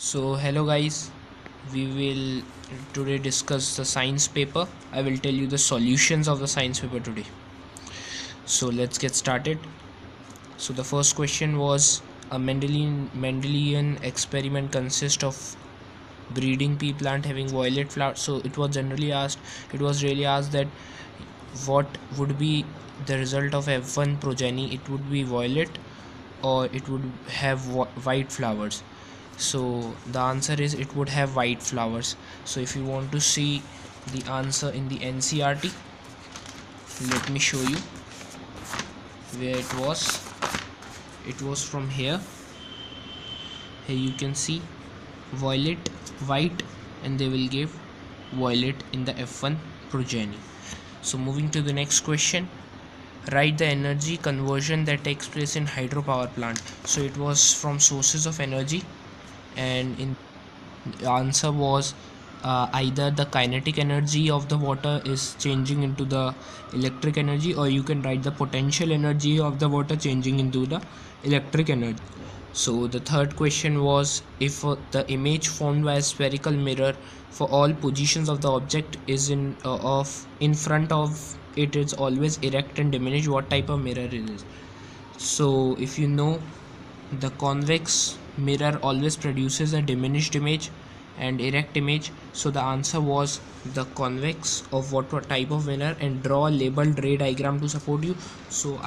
So hello guys, we will today discuss the science paper. I will tell you the solutions of the science paper today. So let's get started. So the first question was a Mendelian experiment consists of breeding pea plant having violet flowers. So it was really asked that what would be the result of F1 progeny. It would be violet or it would have white flowers. So the answer is it would have white flowers. So if you want to see the answer in the NCERT, let me show you where it was from here you can see violet, white, and they will give violet in the F1 progeny. So moving to the next question, write the energy conversion that takes place in hydropower plant. So it was from sources of energy, and in the answer was either the kinetic energy of the water is changing into the electric energy, or you can write the potential energy of the water changing into the electric energy. So the third question was, if the image formed by a spherical mirror for all positions of the object is in front of it is always erect and diminished, what type of mirror it is? So if you know, the convex mirror always produces a diminished image and erect image. So the answer was the convex of what type of mirror, and draw a labeled ray diagram to support you. So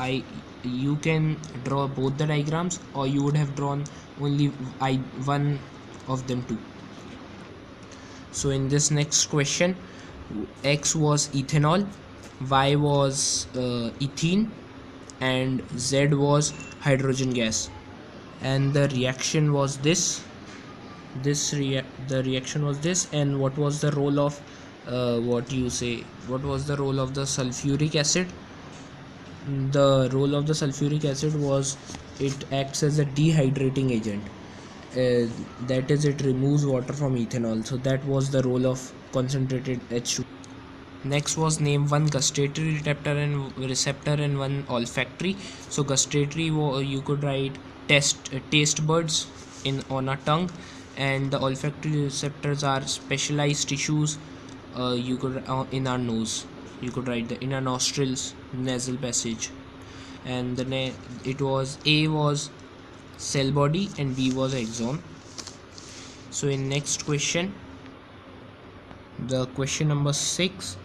you can draw both the diagrams, or you would have drawn only one of them too. So in this next question, X was ethanol, Y was ethene, and Z was hydrogen gas. And the reaction was the reaction was this. And what was the role of what was the role of the sulfuric acid? The role of the sulfuric acid was it acts as a dehydrating agent, that is, it removes water from ethanol. So that was the role of concentrated H2. Next was name one gustatory receptor and one olfactory. So gustatory, you could write taste buds in on a tongue, and the olfactory receptors are specialized tissues. You could in our nose. You could write the inner nostrils, nasal passage, and it was A was cell body and B was axon. So in next question, the question number 6,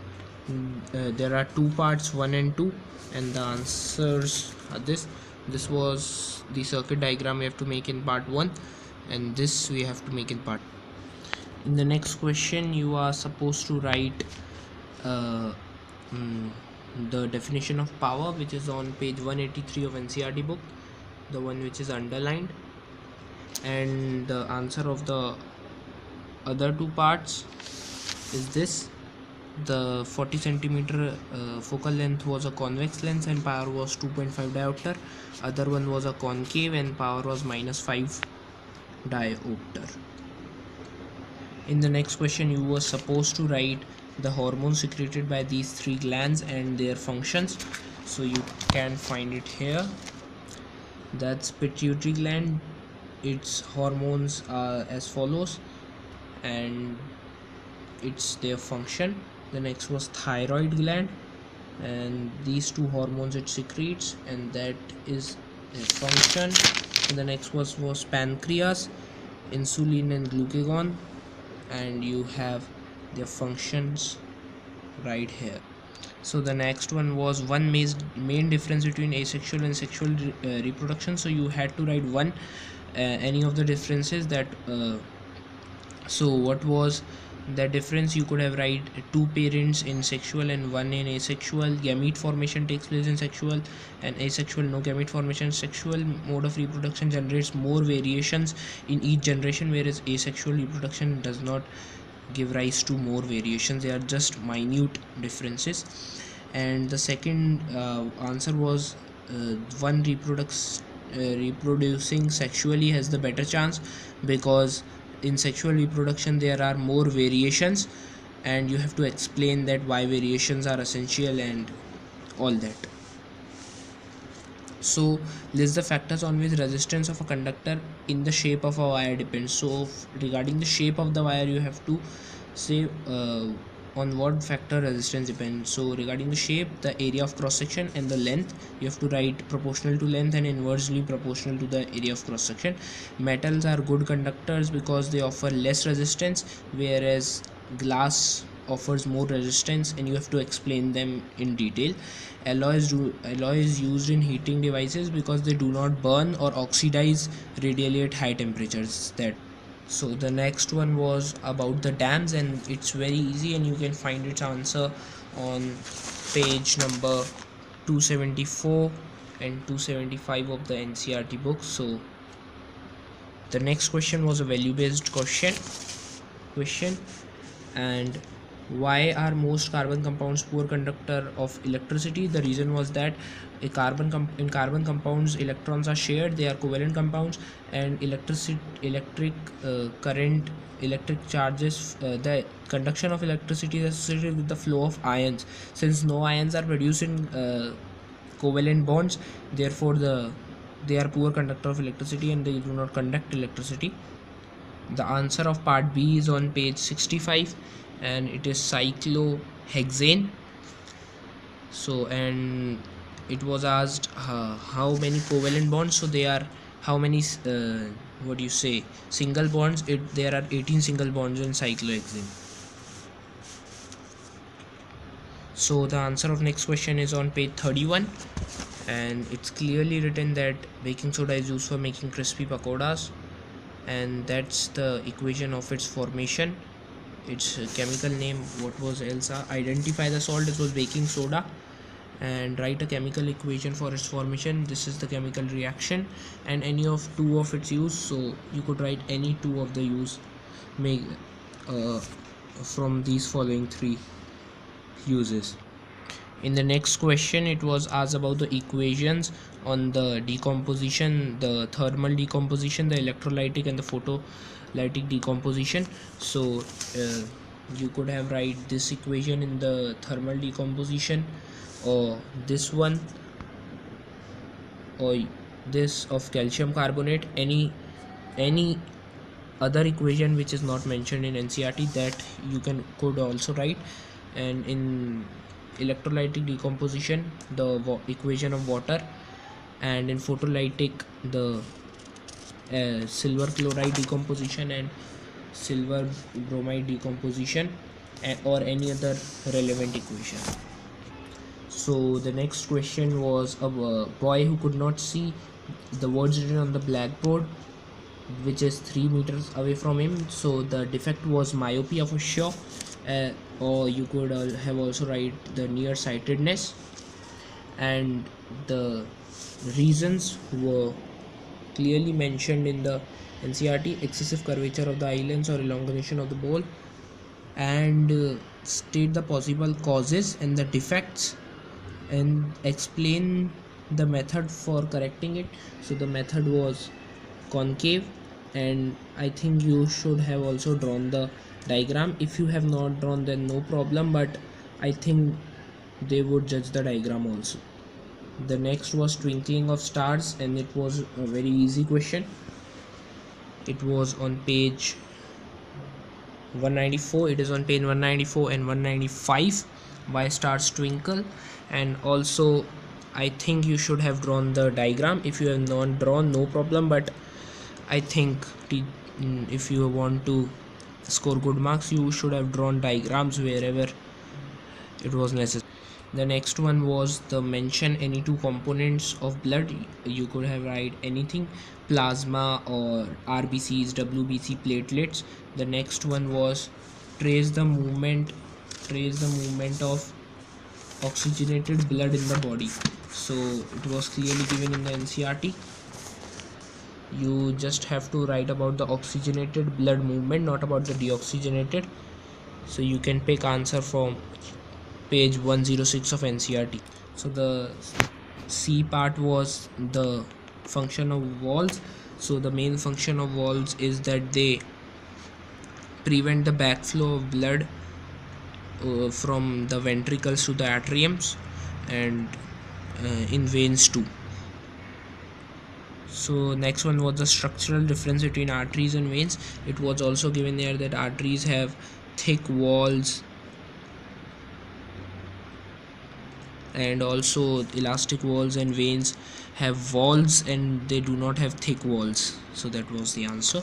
there are two parts, 1 and 2, and the answers are this was the circuit diagram we have to make in part 1, and this we have to make in part. In the next question, you are supposed to write uh, mm, the definition of power, which is on page 183 of NCERT book, the one which is underlined, and the answer of the other two parts is this. The 40 centimeter focal length was a convex lens and power was 2.5 diopter. Other one was a concave and power was -5 diopter. In the next question, you were supposed to write the hormones secreted by these three glands and their functions. So you can find it here. That's pituitary gland. Its hormones are as follows, and it's their function. The next was thyroid gland, and these two hormones it secretes, and that is a function. And the next was pancreas, insulin and glucagon, and you have their functions right here. So the next one was one main difference between asexual and sexual reproduction. So you had to write one any of the differences that so what was the difference? You could have write two parents in sexual and one in asexual. Gamete formation takes place in sexual, and asexual no gamete formation. Sexual mode of reproduction generates more variations in each generation, whereas asexual reproduction does not give rise to more variations. They are just minute differences. And the second answer was one reproducing sexually has the better chance, because in sexual reproduction there are more variations, and you have to explain that why variations are essential and all that. So list the factors on which resistance of a conductor in the shape of a wire depends. So regarding the shape of the wire, you have to say on what factor resistance depends. So regarding the shape, the area of cross section, and the length, you have to write proportional to length and inversely proportional to the area of cross section. Metals are good conductors because they offer less resistance, whereas glass offers more resistance, and you have to explain them in detail. Alloy is used in heating devices because they do not burn or oxidize radially at high temperatures. So the next one was about the dams, and it's very easy, and you can find its answer on page number 274 and 275 of the NCERT book. So the next question was a value based question, and why are most carbon compounds poor conductor of electricity? The reason was that in carbon compounds, electrons are shared, they are covalent compounds, and electric charges, the conduction of electricity is associated with the flow of ions. Since no ions are produced in covalent bonds, therefore they are poor conductor of electricity, and they do not conduct electricity. The answer of part B is on page 65, and it is cyclohexane. So, and it was asked how many covalent bonds. So they are how many what do you say, single bonds. There are 18 single bonds in cyclohexane. So the answer of next question is on page 31, and it's clearly written that baking soda is used for making crispy pakoras, and that's the equation of its formation. Its chemical name, what was ELSA? Identify the salt, it was baking soda, and write a chemical equation for its formation. This is the chemical reaction, and any of two of its use. So you could write any two of the use make from these following three uses. In the next question, it was asked about the equations on the decomposition, the thermal decomposition, the electrolytic and the photolytic decomposition. So you could have write this equation in the thermal decomposition, or this one, or this of calcium carbonate, any other equation which is not mentioned in NCERT, that you could also write. And in electrolytic decomposition, the equation of water, and in photolytic, the silver chloride decomposition and silver bromide decomposition, or any other relevant equation. So the next question was a boy who could not see the words written on the blackboard, which is 3 meters away from him. So the defect was myopia for sure, or you could have also write the nearsightedness, and the reasons were clearly mentioned in the NCERT: excessive curvature of the eye lens or elongation of the ball, and state the possible causes and the defects, and explain the method for correcting it. So the method was concave, and I think you should have also drawn the diagram. If you have not drawn, then no problem, but I think they would judge the diagram also. The next was twinkling of stars, and it was a very easy question. It was on page 194. It is on page 194 and 195. Why stars twinkle? And also I think you should have drawn the diagram. If you have not drawn, no problem, but I think if you want to score good marks, you should have drawn diagrams wherever it was necessary. The next one was the mention any two components of blood. You could have write anything, plasma or RBCs, WBC, platelets. The next one was trace the movement of oxygenated blood in the body. So it was clearly given in the NCERT. You just have to write about the oxygenated blood movement, not about the deoxygenated. So you can pick answer from page 106 of NCERT. So the C part was the function of valves. So the main function of valves is that they prevent the backflow of blood from the ventricles to the atriums, and in veins too. So next one was the structural difference between arteries and veins. It was also given here that arteries have thick walls and also elastic walls, and veins have walls and they do not have thick walls. So that was the answer.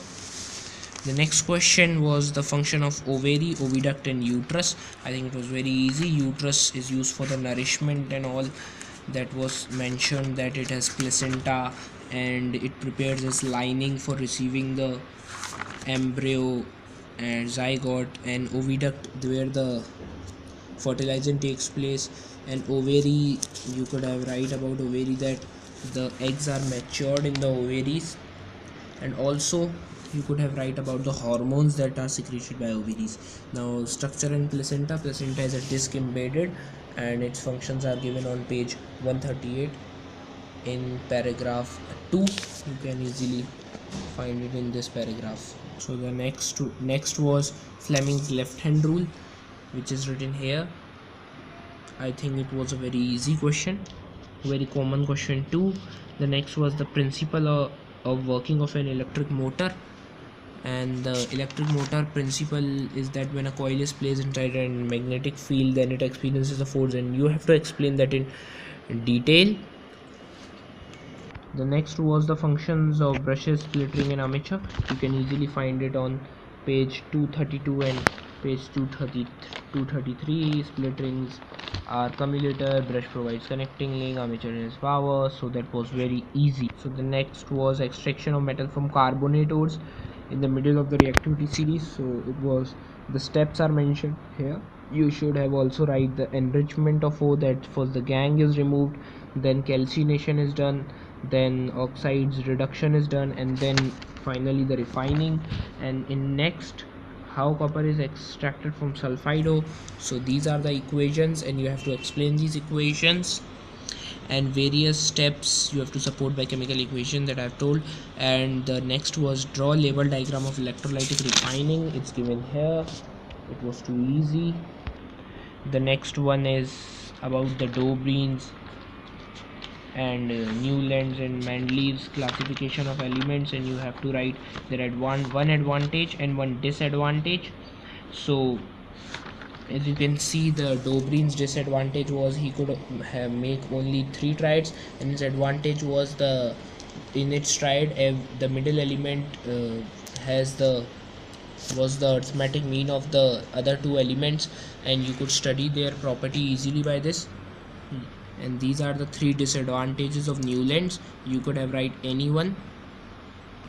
The next question was the function of ovary, oviduct and uterus. I think it was very easy. Uterus is used for the nourishment and all. That was mentioned that it has placenta and it prepares its lining for receiving the embryo and zygote, and oviduct where the fertilization takes place, and ovary, you could have write about ovary that the eggs are matured in the ovaries, and also you could have write about the hormones that are secreted by ovaries. Now structure and placenta. Placenta is a disc embedded and its functions are given on page 138 in paragraph 2. You can easily find it in this paragraph. So the next was Fleming's left hand rule, which is written here. I think it was a very easy question, very common question too. The next was the principle of working of an electric motor, and the electric motor principle is that when a coil is placed inside a magnetic field, then it experiences a force, and you have to explain that in detail. The next was the functions of brushes, splittering and armature. You can easily find it on page 232 and page 233. Splitterings are commutator, brush provides connecting link, armature is power. So that was very easy. So the next was extraction of metal from carbonate ores in the middle of the reactivity series. So it was, the steps are mentioned here. You should have also write the enrichment of ore, that first the gangue is removed, then calcination is done, then oxides reduction is done, and then finally the refining. And in next, how copper is extracted from sulfide ore. So these are the equations and you have to explain these equations, and various steps you have to support by chemical equation that I've told. And the next was draw label diagram of electrolytic refining. It's given here. It was too easy. The next one is about the Dobreen's and Newlands and Mendeleev's classification of elements, and you have to write there at one advantage and one disadvantage. So as you can see, the Dobreen's disadvantage was he could have make only 3 triads, and his advantage was the in its triad the middle element has the was the arithmetic mean of the other 2 elements, and you could study their property easily by this. And these are the 3 disadvantages of Newlands. You could have write any one,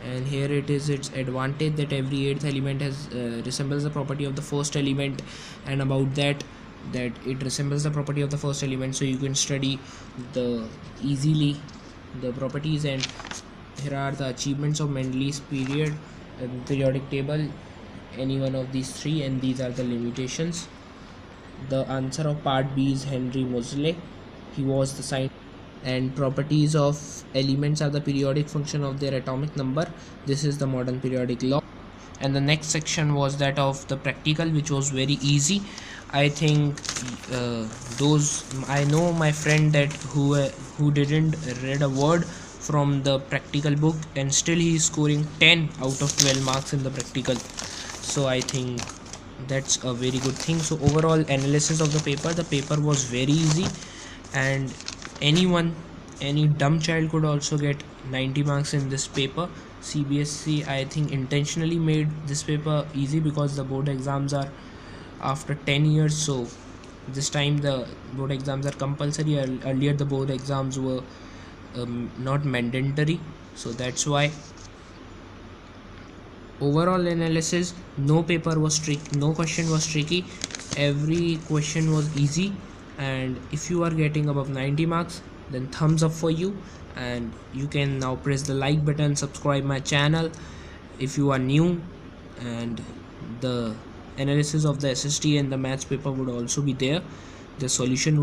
and here it is its advantage, that every 8th element has resembles the property of the first element, and about that it resembles the property of the first element, so you can study the easily the properties. And here are the achievements of Mendeleev's periodic table, any one of these 3, and these are the limitations. The answer of part B is Henry Moseley. He was the scientist. And properties of elements are the periodic function of their atomic number. This is the modern periodic law. And the next section was that of the practical, which was very easy. I think I know my friend that who didn't read a word from the practical book, and still he is scoring 10 out of 12 marks in the practical. So I think that's a very good thing. So overall analysis of the paper was very easy, and any dumb child could also get 90 marks in this paper. CBSE, I think, intentionally made this paper easy because the board exams are after 10 years, so this time the board exams are compulsory. Earlier the board exams were not mandatory, so that's why. Overall analysis, no paper was tricky, no question was tricky, every question was easy. And if you are getting above 90 marks, then thumbs up for you, and you can now press the like button, subscribe my channel if you are new, and the analysis of the SST and the maths paper would also be there. The solution